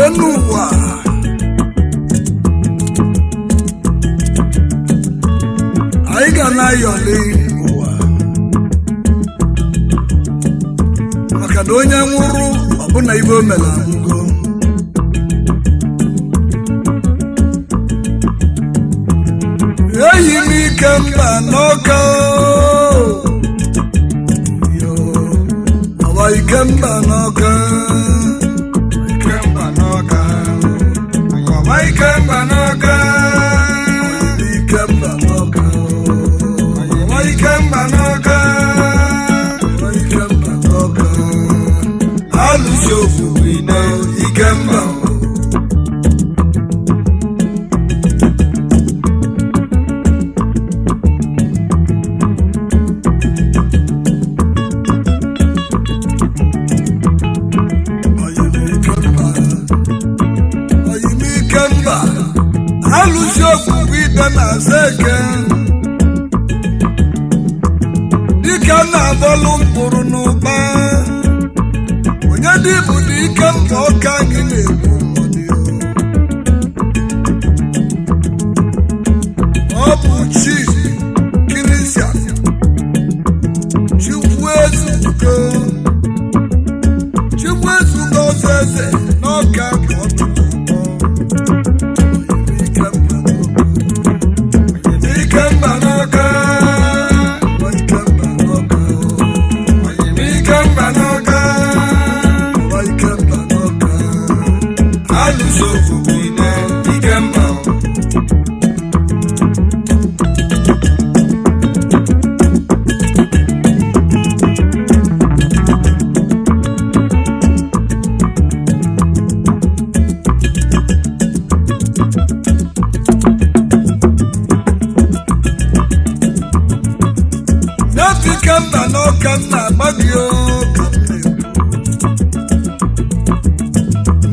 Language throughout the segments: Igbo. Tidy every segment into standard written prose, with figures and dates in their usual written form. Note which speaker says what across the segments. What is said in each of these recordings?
Speaker 1: Enuwa anyị ga na-ayọli ụwa maka na onye nwụrụ ọbụna ibe o mere anwụgo. Eyi m ike mba n'ọka ọwa ike mba n'ọka dịka na-abọlụ mkpụrụ n'ụba onye dị bụ na ike mba ọka gị na-egbu ọ bụ chi Christian Chukwuezugo ọzọ eze n'ọka ka ọ dị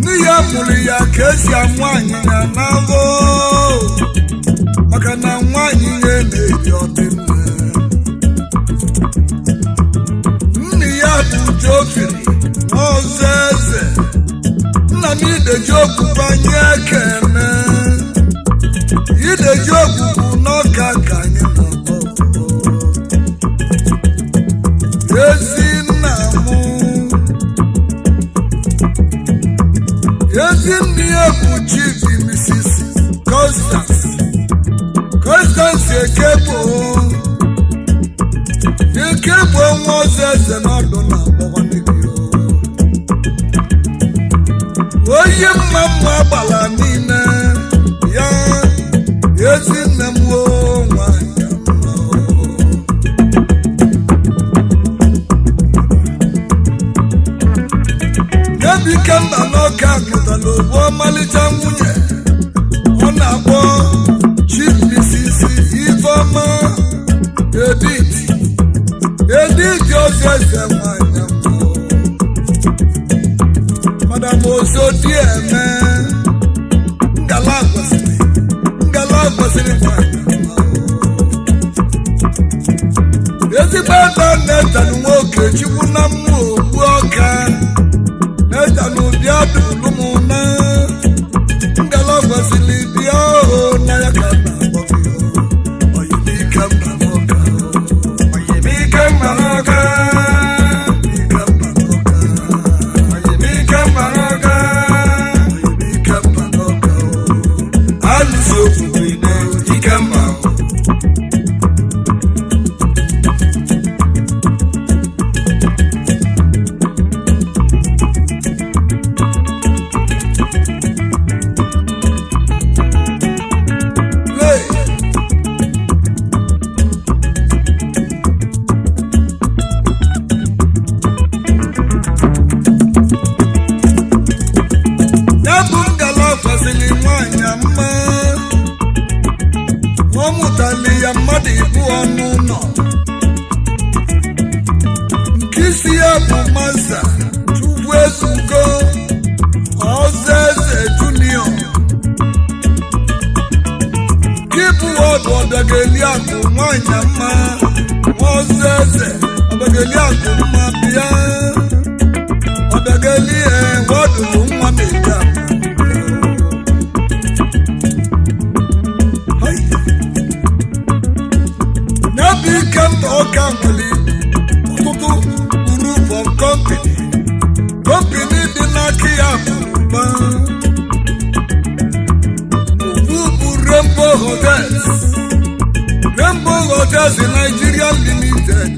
Speaker 1: n'ihe mụrụ ya ka esi amụ anyịnya n'afọ maka na nwaanyị ya na-eji ọdịmma. Nne ya bụ Jofiri ọzọ eze nna m ideji ogbugbu anyị ekene ideji ogbugbu n'ọka ka anyị na-akpọ ezi nna ya bụ Chief Mrs. Constance Ekebo nwa ọzọ eze n'ọdụ na onye mma gbara n'ime ya ezi nne m nwanyị Ebike mba n'ọka mụtara ogbu ọmalịcha nwunye ọ na-akpọ Chief Mrs. Ifeoma Edith ọzọ eze nwanyị Madam Osodieme ngala kwesịrị ezigbo ebe na-etanụ nwoke chukwu na mmụ ogbu ọka na-etanụ bịa dụlụmụna ngala kwesịrị bịa oho na ya ka na-akpọ gị oyimike mba n'ọka Chukwuezugo ọzọ eze Junior Kipu ọdụ ọdageli akụ nwanyị mma ọzọ eze ọdageli akụ mma bịa ọdageli ọdụ nwa na-eji akụ n'ụba bụ Rainbow Hotels Rainbow Hotels Nigeria Limited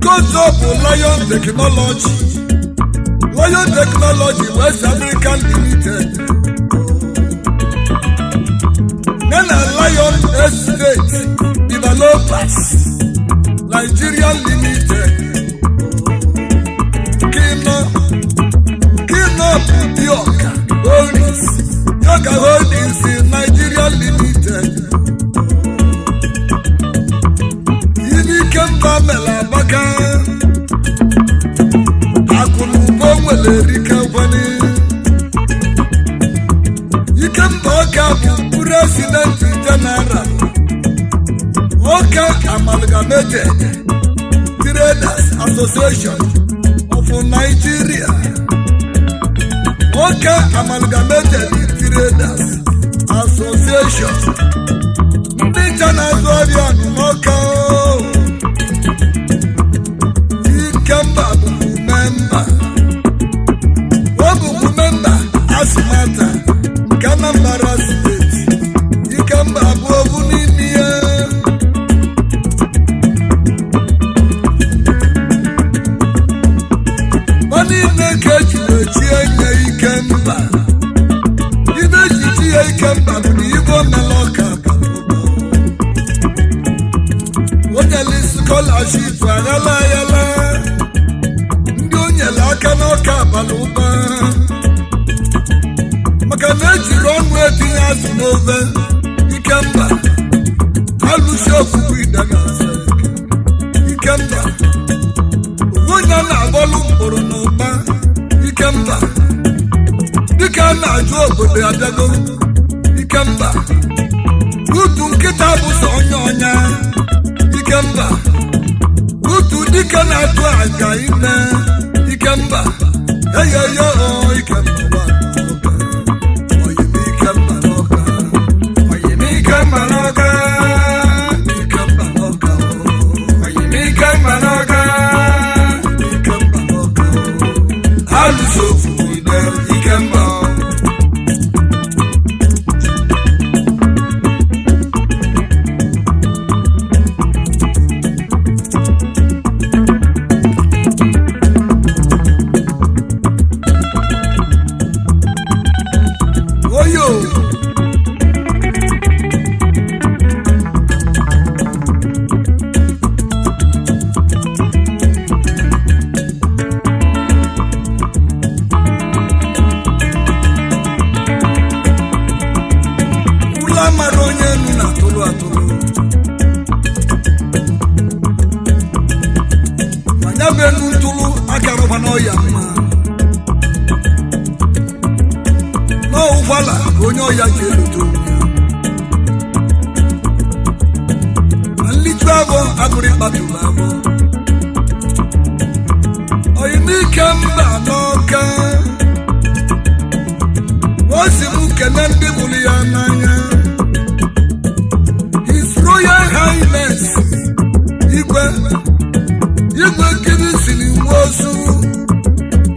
Speaker 1: Gozo bụ Lion Technology Lion Technology West African Limited Nana Lion Estate Developers Nigeria Limited Kino Budioka Holdings Yoga Holdings Nigeria Limited Inikemba Melabaka Akulubo Welerika Wani Ikemba Oka bụ President General Oka Amalgamated Traders Association of Nigeria Oka Amalgamated Traders Association ndị Chanazorian Oka Ikemba bụ memba ọ bụ memba Asmata nke Anambra Steeti Ikemba bụ obu n'ime ya niile ka ejiri nye Ikemba ibe ejiji ya Ikemba bụ na Igbo Meloka onyele scholarship aghala ayala ndị onyele aka n'ọka abalị ụba maka na ejiri ọnụ etinye azụ n'ofe Ikemba alụsi ofufu idagasa Ikemba onye na-agbalụ mkpụrụ n'ụba Ikemba dịka a na-ajụ obodo abịago Ikemba utu nkịta bụ sọ ọnya Ikemba utu dịka na-atụ aja ime Ikemba eyeyo Ikemba oyime Ikemba n'ọka oyime Ikemba n'ọka Ikemba n'ọka oyime Ikemba n'ọka Alụsofu ide Ikemba Oyo mara onye nnu na atụrụ atụrụ manya bụ enu ntụrụ akarụkwa n'ọya mma n'ụkwala ka onye ọya ji elote onwe ya ma nliju abụọ agụrụ ịkpatụrụ abụọ oyime Ikemba n'ọka osi m kene ndị mụrụ ya n'anya Royal Highness Igwe Kirisili Nwosu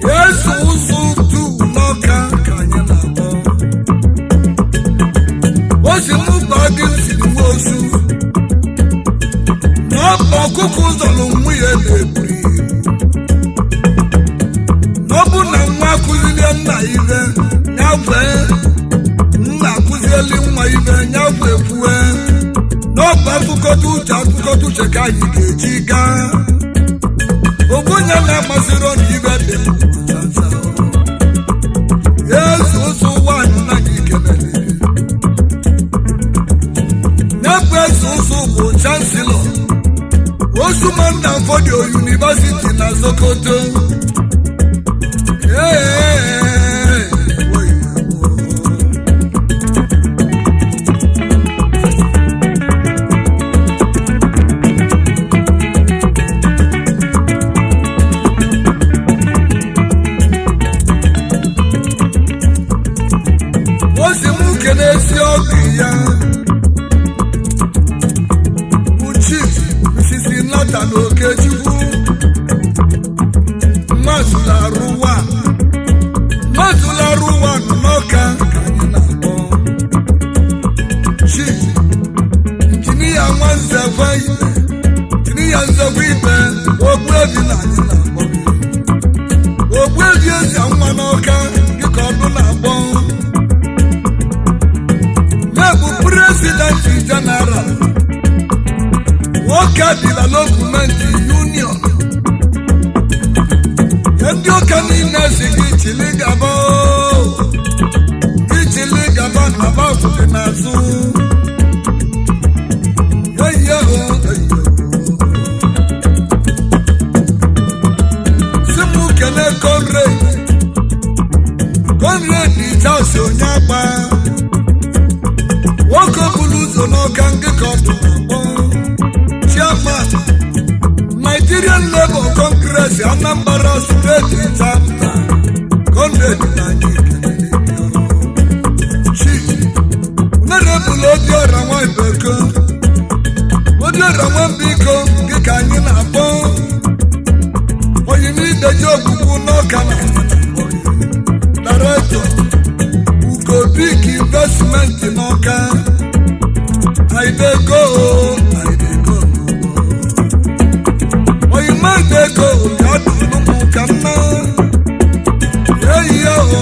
Speaker 1: Yesu ụzụ tu n'ọka ka anyị na-akpọ osi mụba Kirisili Nwosu n'ọba ọkụkụ zọrọ nwunye na-eburi n'ọbụ na nwa akụzilie nna ibe nyagwe nna akụzieli nwa ibe nyagwe ekwue n'ọba akụkọta uche ka anyị ga-eji gaa ogbenye na-amasịrị ọnụ ibe dị Yesu ụzọ nwanyị na gị kelele ya bụ eze ụzọ bụ Chancellor Osumanda Fodio University na Sokoto n'ezi ọgụ ya bụ Chief Mrs. Nathan Okechukwu Masularuwa n'Ọka ka anyị na-akpọ chi injinia Nwanzekwe Ibe injinia Nzekwe Ibe Ogbuebi na anyị na-akpọ Ogbuebi ezi nwa n'Ọka dịka ọdụ na-akpọ ya bụ President General Ọka Development Union ndị Ọka niile si gị chili gaba na bafụdị n'azụ si m kele Conrad Ijazi onye agba nwoke buru ụzọ n'Ọka ngịka ọdụ na-akpọ Chairman Nigerian Labour Congress Anambra State Chapter Conrad na anyị Obiora Nwambiko gị ka anyị na-akpọ Oyimideji Ogbugbu n'Ọka na Director Ugobik Investment n'Ọka Aidego Oyimidego ga-adụrụ m ka mma eyi ahụ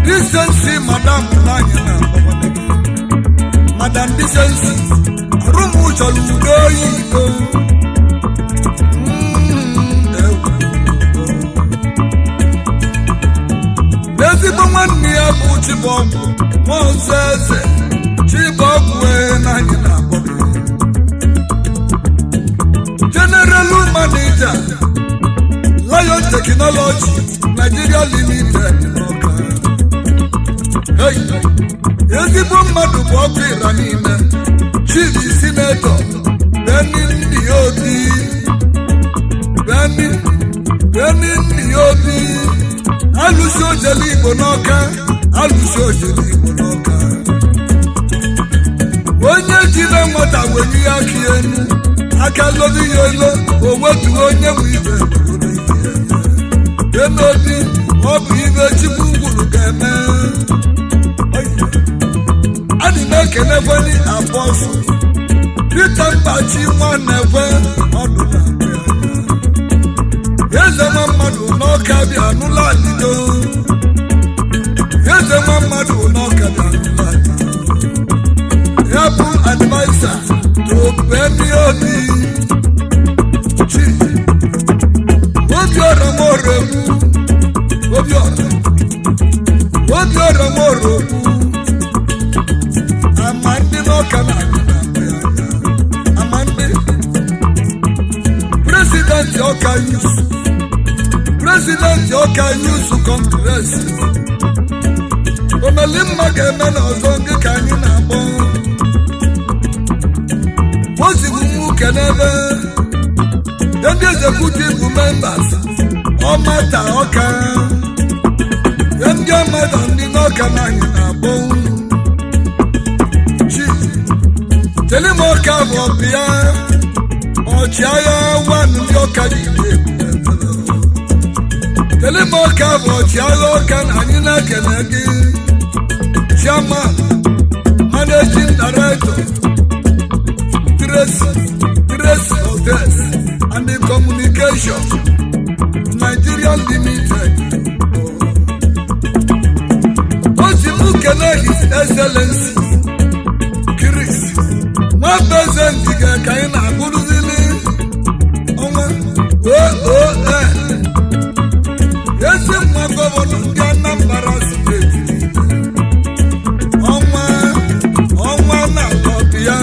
Speaker 1: Decency, Madam Nanya, Madam Decency, Rumucha Ludoyi. There's the one near Buchibok, one says, Chibok, Nanya, General Manager, Lion Technology, Nigeria Limited. Ezigbo mmadụ bụ ọkụ ịra niile Chief Senator Benin Obi alụsị ojele Igbo n'Ọka onye jide nwata wenye ya aka elu aka lọbi ya elo o wetuo onye bụ ibe Obi ọ bụ ibe Chukwu gwuru ga-eme adị na-ekenekweni abọsụ Peter Mbachi Nwanekwe ọdụ na eze nwa mmadụ n'Ọka bịa nụla alido eze nwa mmadụ n'Ọka bịa nụla alido ya bụ advisor to Benin Obiora Morogbu Obiora Morogbu Amandi n'Ọka na Amandi President Ọka Youth Congress Omelimma ga-eme n'ọzọ nke ka anyị na-akpọ ozigbo nwoke n'ebe ndị executive members ọmata Ọka ndị ọmata ndị n'Ọka na anyị na-akpọ Telimoka bụ ọbịa ọchịagha nwanụ ndị Ọka niile Telimoka bụ ọchịagha Ọka na anyị na-ekele gị Chairman Managing Director Success Hotels and the Communication Nigeria Limited. Osimukene His Excellency Chris Nwabeze Ndiga ka anyị na-agụrụzili ọnwa ezi nwa gọvanọ ndị Anambra steeti ọnwa na-akọbịa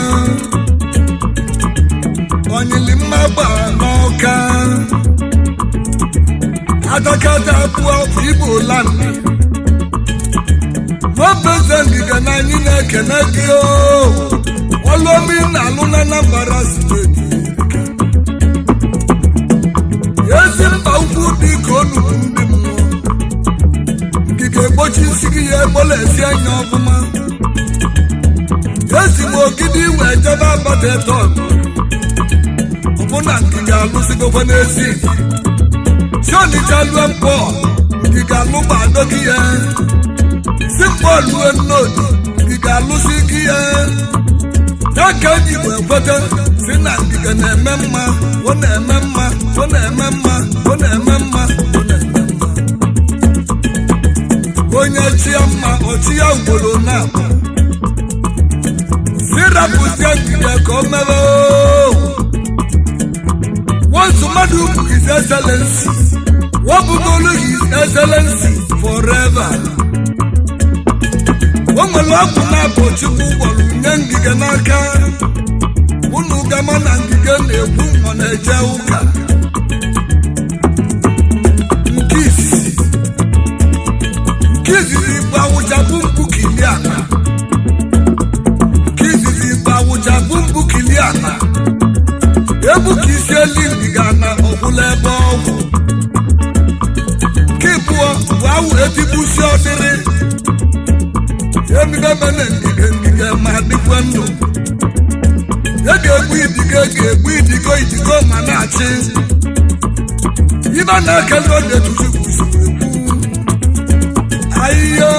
Speaker 1: onyili mmagba n'ọka adakata abụọ Igbo land. Nwabeze Ndiga na anyị na-ekene gị ọlụomi na-alụ na Anambra steeti ezi mba ukwu dị ka onugbu ndị mmụọ ngige egbochi isi gị ya egbola esi anya ọbụma ezi m ogidi wee jebe Abadeto ọbụna ngige alụsigokwa n'ezi si Ọnịcha lue Mkpọ ngige alụba adọgị ya si Mkpọ lue Nnodi ngige alụsi gị ya n'aka ji wee kweta si na ngige na-eme mma ọ na-eme mma ọ na-eme mma ọ na-eme mma ọ na-eme mma onye chia mma ọchị ya ugboro na-abụ si rapụzie ngige ka o mere once mmadụ bụ His Excellency wabụgolu His Excellency forever. O nwere ọkụ na-abụ Chukwu gwọrọ nye ngige n'aka unu gama na ngige na-ekwu ọ na-eje ụka nke izizi bụ awụchabụ mkpu Kiliana nke izizi bụ awụchabụ mkpu Kiliana ebu ka isi eli ngige na ọgwụla ebe ọgwụ nke ịbụọ bụ awụ etigbusi ọdịrị emibe mene ngige ma dịkwa ndụ ga-egbu idigo idigo ma na-achị ibe na-ekele oge tuchukwu usoro ekwu ahịhịa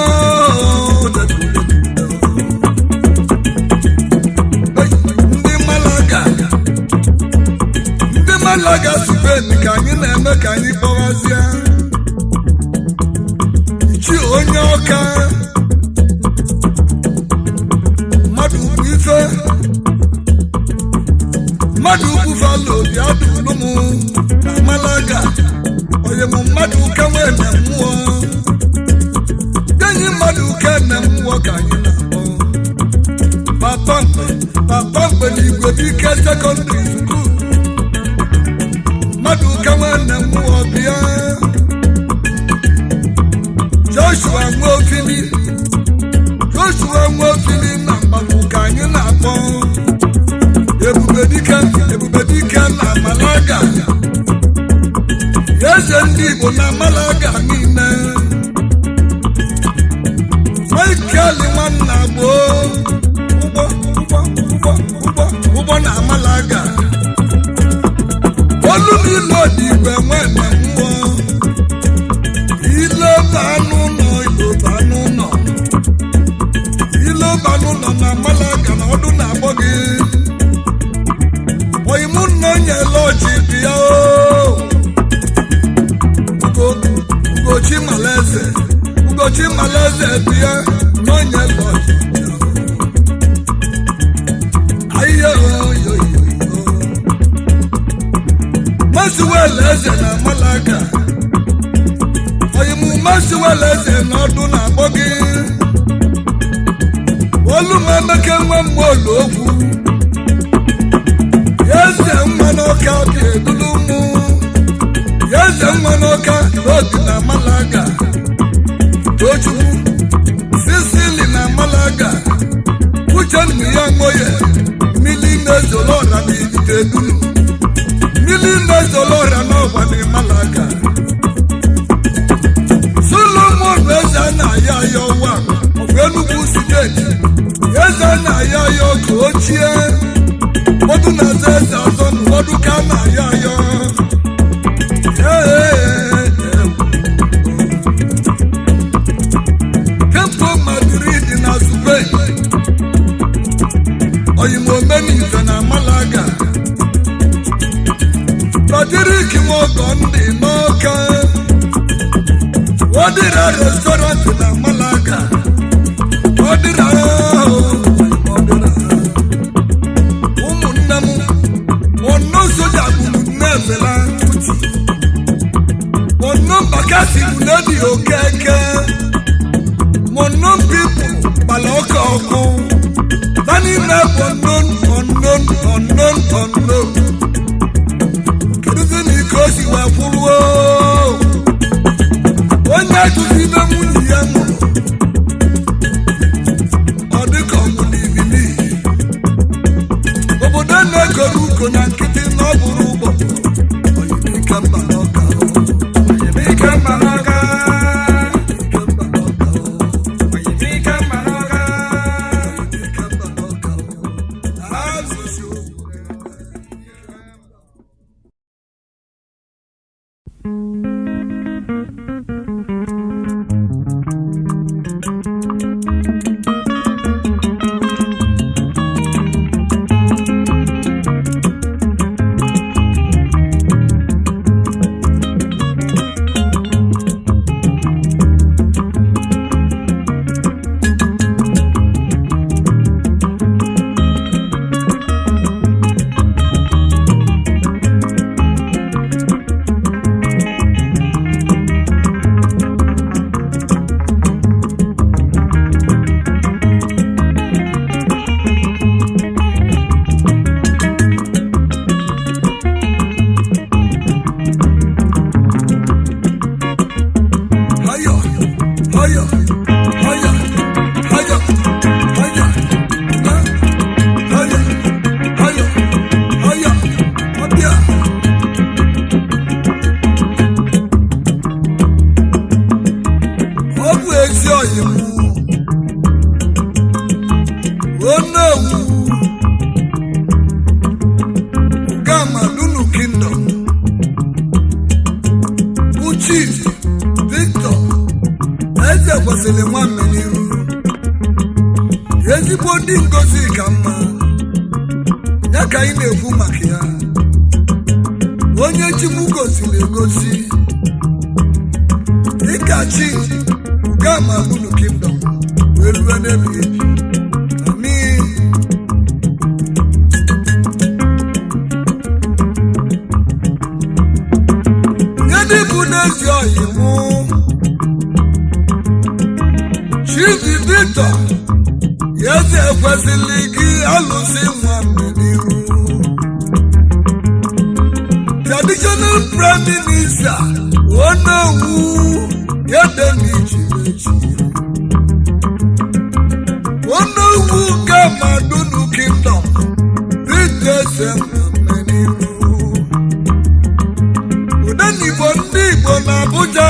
Speaker 1: ndị Malaga Spain ka anyị na-eme ka anyị kpọwazie ichi onye Ọka mmadụ ukwu falo bịa dụlụ m na Malaga onye m mmadụ ụka nwee na mmụọ enyi mmadụ ụka na mmụọ ka anyị na-akpọ Papa Mkpe na Igwebike Secondary School mmadụ ụka nwee na mmụọ bịa Joshua Nwofili na Mgbagwu ka anyị na-akpọ Ebubedike na Malaga eze ndị Igbo na Malaga niile Michael nwanna gboo ụgbọ na Malaga olu n'ilo dị igwe nwee na mmụọ ilobanụ nọ na Malaga na ọdụ na-agbọ gị oyimụnna onye lọji bịa Ugochi Malaeze bịa n'onye lọji ahịhịa Masiwel Eze na Malaga oyimu Masiwel Eze na ọdụ na-agbọ gị Olumemeke nwe mmụọlụ okwu eze nwa n'ọka dị edulu mụ eze nwa n'ọka n'obi na Malaga Tochukwu Sisili na Malaga Uchenna ya Nwoye mmili na-ezolọra na idide edulu mmili na-ezolọra n'ọgwa na Malaga Solomon eze na-aya ya ọwa Enugu steeti eze na-aya ya oge ochie ụfọdụ na-aza eze ọzọ na ụfọdụ ka na-aya ya Tempo Madrid na Spain oyimomenize na Malaga Patrick Mogondi Noka Odira restaurant na Malaga Odira Umunnamu Ono soja Nefela Ono Bakasi Munadi Okeke Mono people Baloka Oko Bani na unknown Kosi wa fuluo Onya tuzibe muni yangu Odiko muni vili Obodane koruko nyankiti noburubo Oyimika mbaloka Oyimika mbaloka Oyimika mbaloka Oyimika mbaloka Azuzu Traditional Prime Minister, Ono Wu, Yedemichi, Ono Wu Kamadunu Kingdom, Vitesem Meni Wu, Udani Bondi Bona Abuja,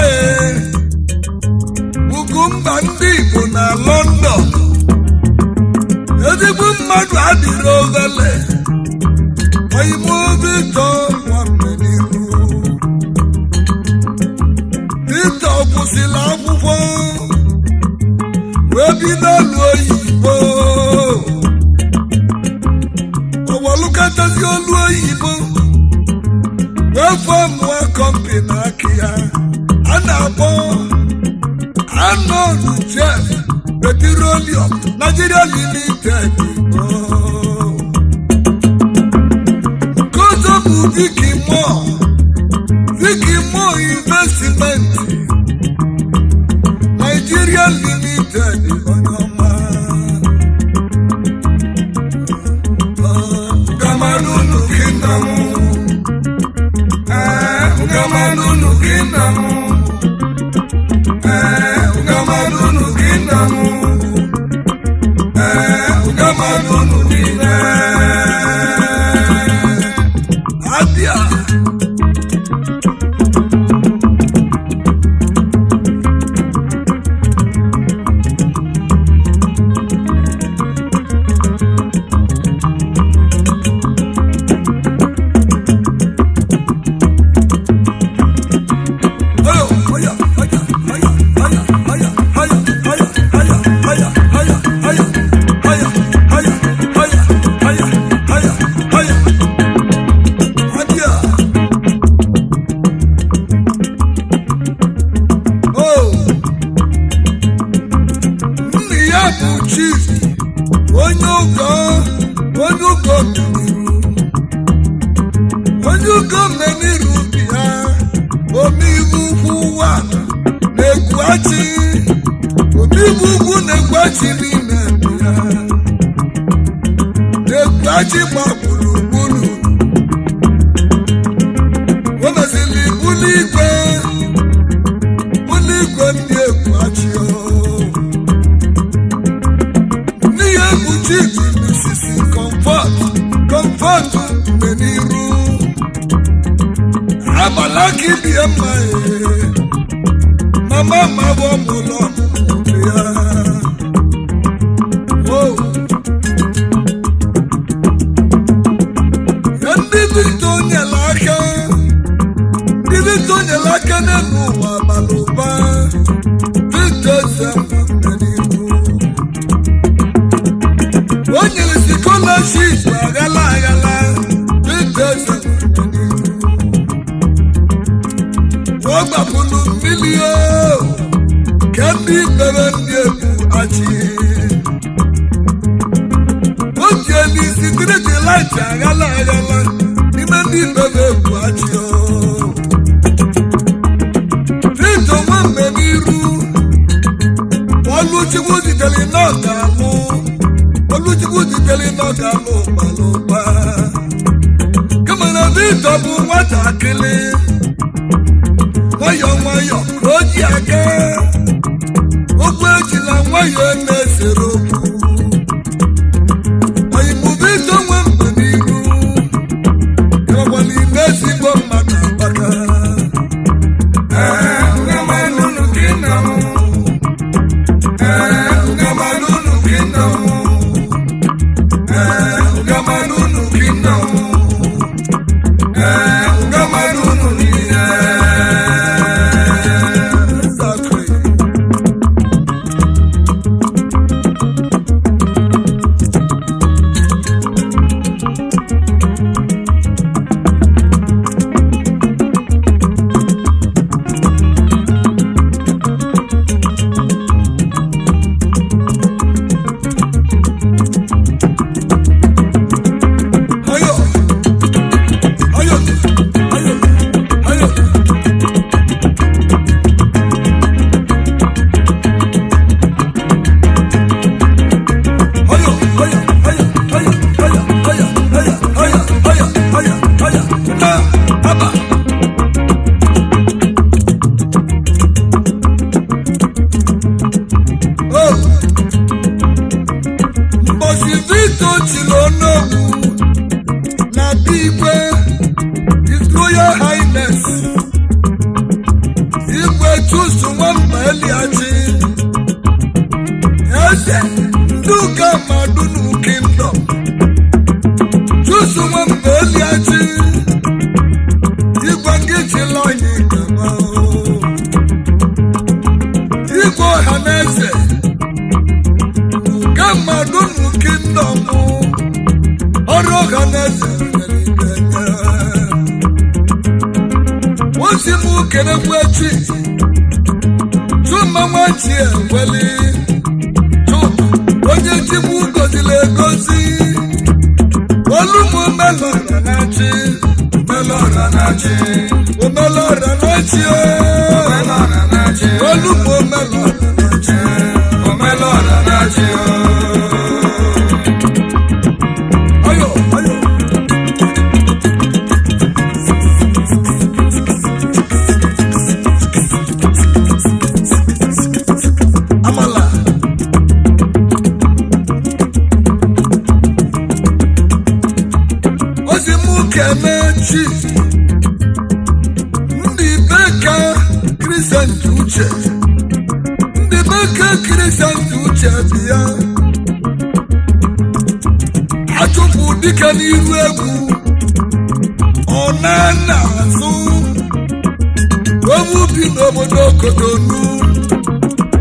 Speaker 1: Ugumba Ndi Bona London, Edibu Madu Adiro Vele, Oyibo Victor. Sila akwụkwọ wee bido n'oyibo ọwalụkatazi olu oyibo wee fọmụọ kọmpi n'aka ya a na-akpọ Arnold Jeff Petroleum Nigeria Limited kozo bụ Vicky Moore Investment Nigeria Limited Onyoma Ugamanunu Kingdom Ugamanunu Kingdom Ugamanunu Kingdom Ugamanunu Kingdom Abia Yeah. onye ugo mmeniru ubi ha omeiwu ukwu ụwa na-egwu achị omeiwu ugwu na-egwu achị n'ime ya na-egwu achị gba gburugburu o mezili bulu igwe ndị egwu achị n'ihe egwuchi ji n'isisi comfort mmeniru abala ka ibie mma mama mabọ mụlọ ya ndị bitonyela aka n'elu ụwa bara ụba o nyere scholarship aghala ọ gbapụrụ mmiri ka ndị mere ndị egwu achị o ji n'isi diriji light aghala n'ime ndị mere egwu achị Tito nwamme n'iru Oluchukwu zitere n'ọgalụ ụkpalụkpa kama na Tito bụ nwatakịrị nwayọ ka o ji aga okwu ejila nwayọ na-esere okwu oyimụ Tito nwamme n'iru ịwakwala ezigbo mmadụ akpaka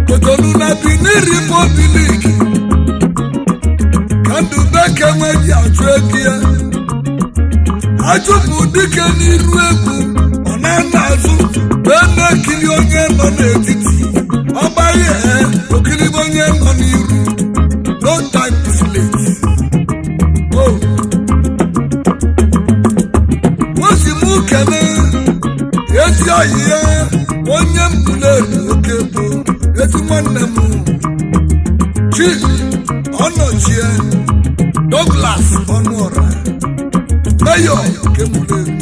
Speaker 1: Kotonu na Benin Republic Kandubeke nweji atụ ego ya achụpụ dike n'iru egwu ọ na-ana azụ wee na-ekiri onye nọ n'etiti ọgbaghị okiribe onye nọ n'iru no time is late kene ezi oyi ya onye mbụleri oke bụ ezi nwanne m Chief ọnọchie Douglas Ọnụọra Mayor nke mbụleri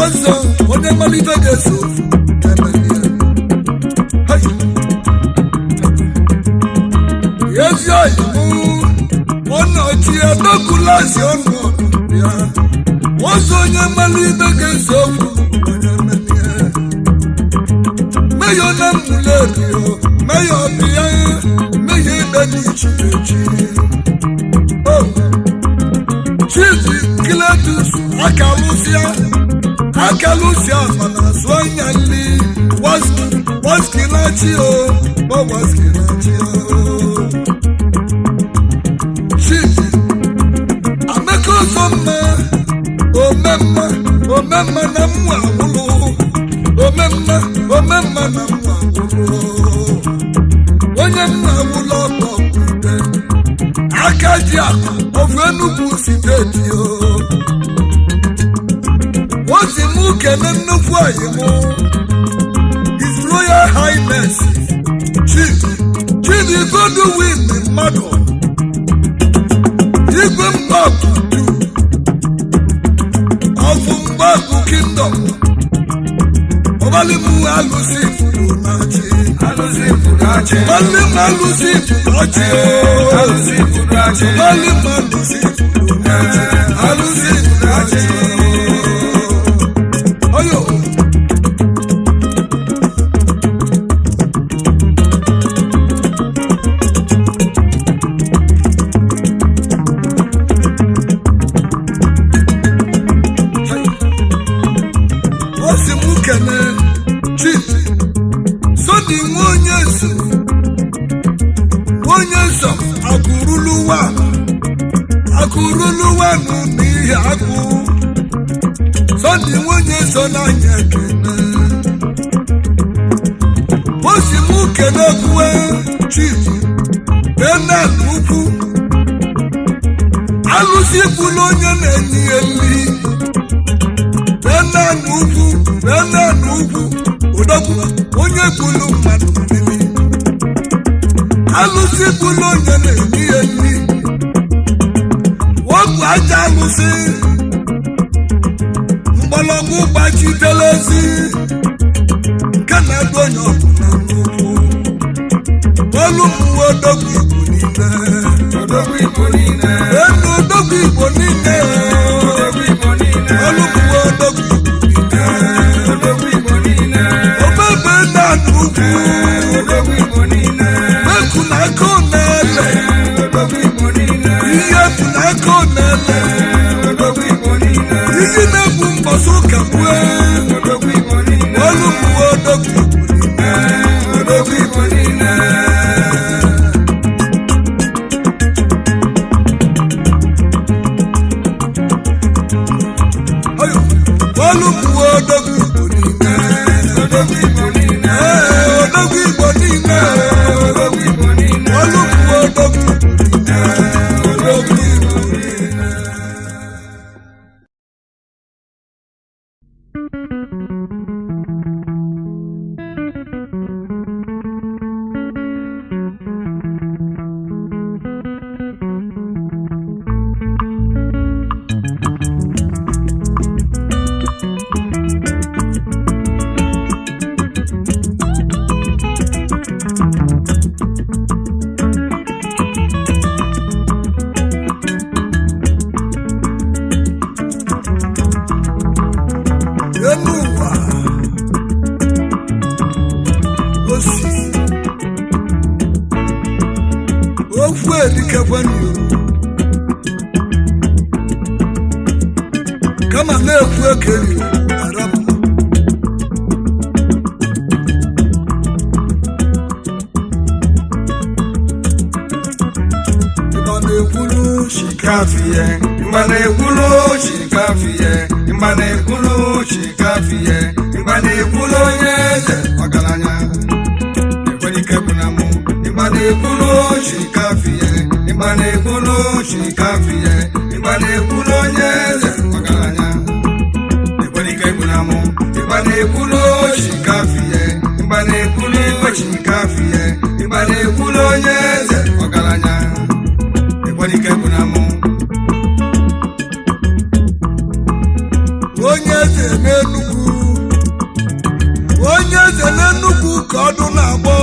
Speaker 1: ọzọ onye mmalite ga-eso emelie ezi oyi mụ ọnọchie Douglas Ọnụọra ya ọzọ onye mmalite ga-eso onye emelie Mayor na mbụleri Mayor bịa Mayor ibe dị iche echi Chief Cletus Akalusia mana azụ anya nli waski na-achị waski na-achị Chief Amaka Ọzọmma omemma na mmụ agwụlụ omemma na mmụ agwụlụ onye nna agwụlụ ọkpọkwute aka ji akụ ofu Enugu steeti ozi m kene nnukwu anyị mụ His Royal Highness Chief Godwin mmadụ igwe mgbapụ ọfụ mgbapụ kingdom ọbalimu alụsị ifuru na-achị ọbalimu alụsị ifuru na-achị ọbalimu alụsị ifuru na-achị alụsị ifuru na-achị oyo Chief Sodi onye nso akụrụlụwa n'ihe akụ Sodi onye nso n'anya kene osi m kene kwue Chief Bernard Ukwu alụsị kwulu onye na-enye ya nri Bernard Ukwu odogwu onye kwulu mmadụ mmiri alụsị kwulu onye na-enye ya nri ọgwụ aja alụsị mgbọrọgwụ gbachitelezi nke na-edu onye ọbụla n'ukwu olu mmụọ odogwu Igbo niile enu odogwu Igbo niile olu mmụọ odogwu obebe na-anụkwu meku na aka na-ele ihe bụ na aka na-ele iyi na-egbu mbọsị ụka gbue olu mmụọ odogwu Igbo niile olu mmụọ odogwu Igbo niile odogwu Igbo niile olu mmụọ odogwu kama na-ekwu ekeri arapụ Mgbanekulu onye eze ọgaranya ekwerike bụ na mụ Mgbanekulu chikafiye Mgbanekulu chikafiye Mgbanekulu onye eze ọgaranya
Speaker 2: na-ekwulu chikafie ịgba na-ekwulu chikafie ịgba na-ekwulu onye eze ọgaranya ekwenike bụ na mụ
Speaker 1: onye eze n'Enugu onye eze n'Enugu ka ọdụ na-agbọ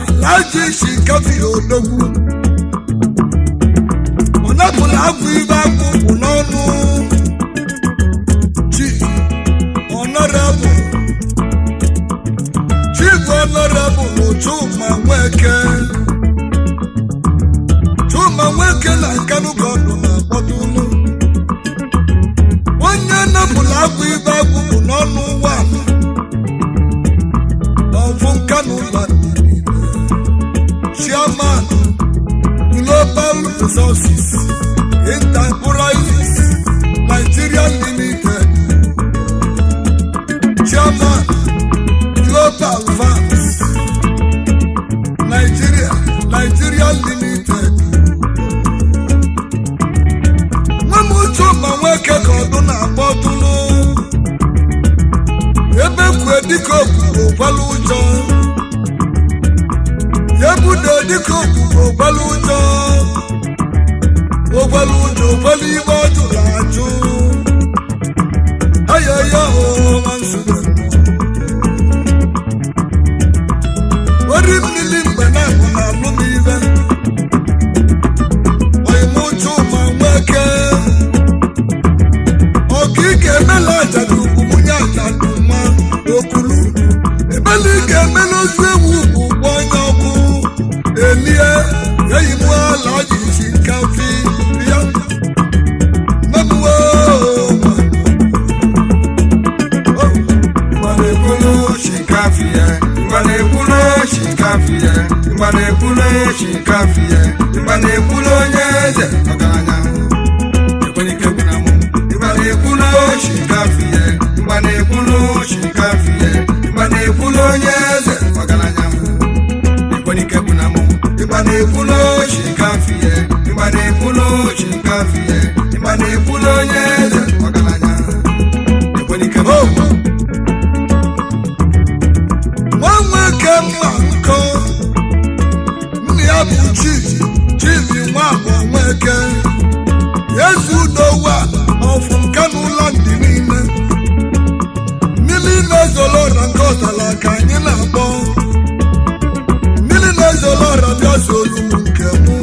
Speaker 1: Alhaji Chikafie Odogwu ọ napụla agwụ ibe akwụkwụ n'ọnụ Chief Honorable Chuma Nweke na Nkanu ka ọdụ na-akpọta ụlọ onye napụla agwụ ibe akwụkwụ n'ọnụ ụgbọala ọvụ Nkanu Chairman Global Resources Enterprises Nigeria Limited Chairman Global Farms Nigeria Limited Chuma Nweke ka ọdụ na-akpọtụlụ ebe kwue dịka okwukwo gwala ụjọ ebudo dịka okwukwo gwala ụjọ ogwala ụjọ gwala ibe ọ jụrụ ajụ ayaya ọma nsogbu ori mmiri mgbe na-abụ na alụmibe oyimụ Chuma Nweke ọkike emela ajadu ugwu munye ajadu nwa okulu ebele ike emela ozu ewu ugwu ụgbọ onye ọkụ elie eyimụ Alhaji Chikafie ya mmemuwe
Speaker 2: Mgbanekwulu Chikafie Mgbanekwulu Chikafie Mgbanekwulu Chikafie Mgbanekwulu onye eze ọgaranya ekwenike bụ na mụ Mgbanekwulu Chikafie Mgbanekwulu Chikafie Mgbanekwulu onye eze ọgaranya ekwenike bụ na mụ Mgbanekwulu Chikafie Mgbanekwulu Chikafie Mgbanekwulu onye eze ọgaranya ekwenike bụ
Speaker 1: Nweke mma nkọ nne ya bụ Chief Nwagbo Nweke eze udowa ọfụ Nkanu landị niile mmiri na-ezolo ọra nke ọzala ka anyị na-akpọ mmiri na-ezolo ọra bịa zolu m nke mụ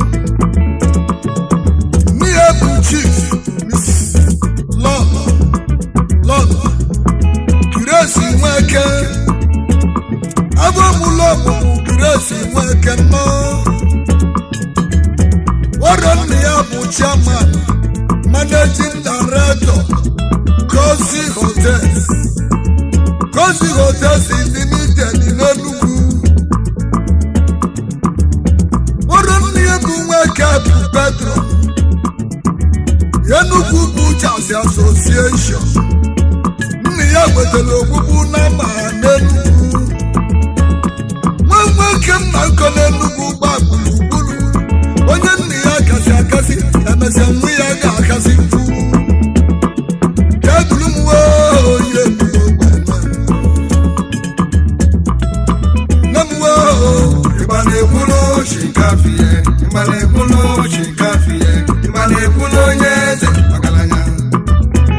Speaker 1: nne ya bụ Chief Lọlọ Grace Nweke abụmụlọ ọmụmụ Grace Nweke nọ ọrụ nne ya bụ Chairman Managing Director Kosi Hotels Limited n'Enugu ọrụ nne ya bụ Nweke bụ Petro Enugu Butchers Association nne ya nwetara ogbugbu na mma n'Enugu Nweke mma nkọ n'Enugu gba gburugburu onye nne ya kasị akasị emesịa nwa ya ga-akasị mfu keduru m oye nne m
Speaker 2: Mgbanekwulu Chikafie Mgbanekwulu Chikafie Mgbanekwulu onye eze ọgaranya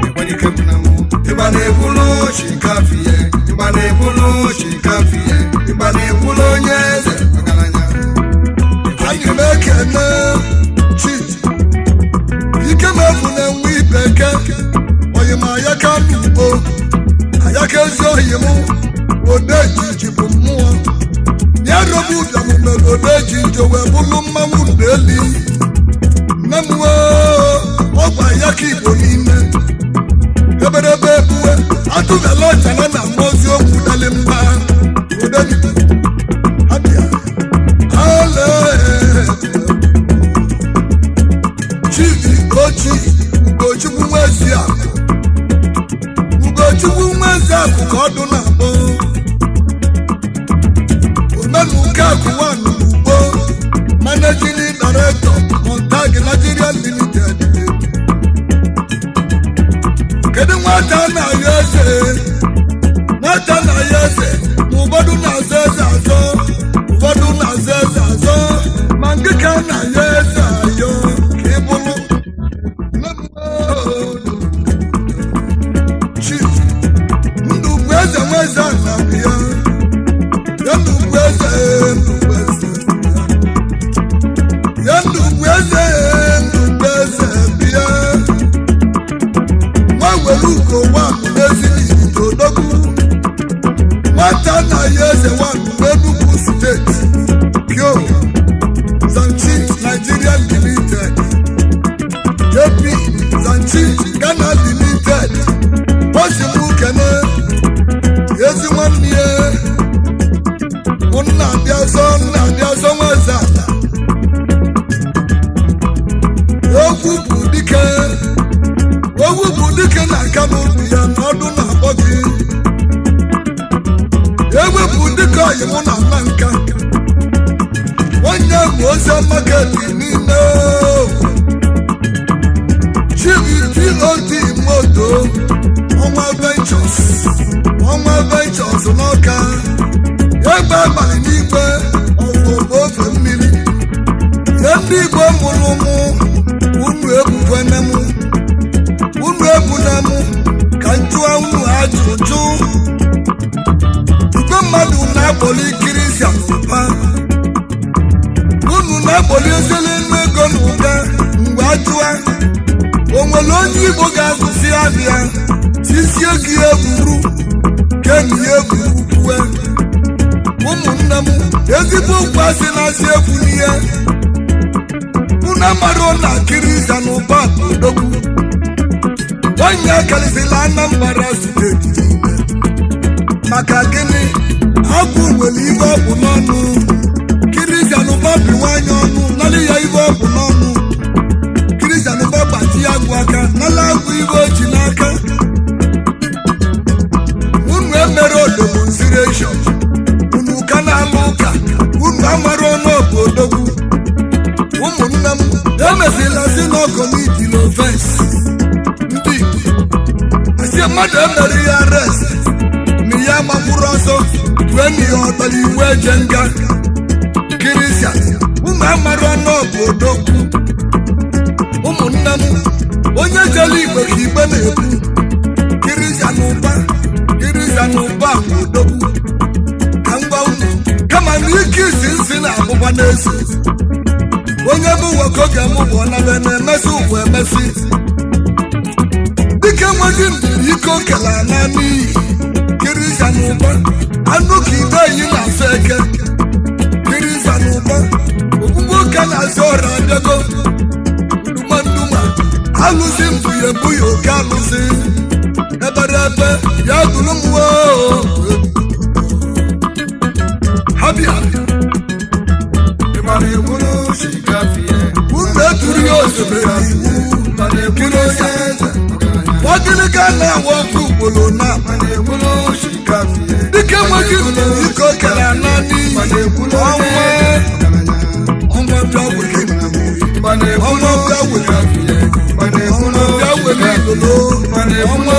Speaker 2: ekwenike bụ na mụ Mgbanekwulu Chikafie Mgbanekwulu Chikafie Mgbanekwulu onye eze ọgaranya
Speaker 1: anyị na-ekene Chief Ikemefu na-enwe ibeke oyim ayaka n'ugbo ayaka ezi oyim Odejiji bụ mmụọ ya robu ụbịam mere Odejiji wee bụrụ mmanwụ ndeli nne m ọgwụ ayaka Igbo niile eberebe ebuwe atụbịala ọchana na mmozi okwu dali mba Odejiji abịa Chief Ugochukwu Nweziakụ ka ọdụ na-akpọ Omenuka Akụwanụ Ugbo Managing Director Montag Nigeria Limited kedu nwa eze nwata na ya eze ma ụfọdụ na-aza eze azọ ụfọdụ na-aza eze azọ ma nke ka na ya eze ayọ ka ị bụrụ chief ndụ bụ eze nwa eze anabịa ya ndụ bụ eze ya ndụ bụ eze bịa nwa were ugo nwanụ n'ezighi odogwu nwata na ya eze nwanụ n'Enugu steeti pio Zanchi Nigeria Limited JP Zanchi Ghana Limited ozimu kene ezi nwanne ya nna abịa zọ nweze ala ogwu bụ dike na aka n'obi ya n'ọdụ na-akpọ gị ewepụ dike ọyịmụ na mma nka onye bụ ozi maketi niile chibitod moto ọnwa ventures n'ọka egbe abalị n'igwe ọwụwa ofe mmiri ihe ndị Igbo mụrụ ụmụ unu ebubene m ka njụọ unu ajụjụ igwe mmadụ na-akpọli Christian ụba unu na-akpọli ezele nnu ego na ụga mgbe ajụa o nwere onye Igbo ga-azụsi abịa tisie gị egburu kemi egburu kwue ụmụnne m ezigbo okwu asị na-asị egwu n'ihe unu amara na Christian ụba bụ odogwu onye akarịsịla Anambra steeti niile maka gịnị agwụ nwere ibe ọ bụ n'ọnụ Christian ụba bi nwanyị ọnụ nalị ya ibe ọ bụ n'ọnụ Christian ụba gbaji ya agwụ aka nala agwụ ibe o ji n'aka unu emere demonstration unu ka na-alụ ụka unu amara ọnụ ọbụ odogwu ụmụnne m emezila si n'ọkọmiti n'ofensi mmadụ emere ya arrest na ya magburu ọsọ tueni ya ọtara iwu eje nga Christian ụmụ amara ọnụ ọbụ odogwu ụmụnne m onye jere Igbo ka igbe na-ekwu Christian ụba bụ odogwu ka ngwa unu kama na ike isi nsi na abụba n'ezi onye bụ nwoke oge mụ bụ ọnabe na-emesi ụwa emesi dike nweghị ndiri ike okele ana n'iyi Christian ụba anụ ka ide yi na-asa eke Christian ụba okpukpe oke na-asa ọra abịago nduma alụsị mbụ ya ebu ya oke alụsị ebe ya duru m ha bịa unu eturu ya osimiri Ogini ka na-awa ofe ugboro na dike nweghị ike okere ana n'iyi ọnwa bịa were ilolo ọnwa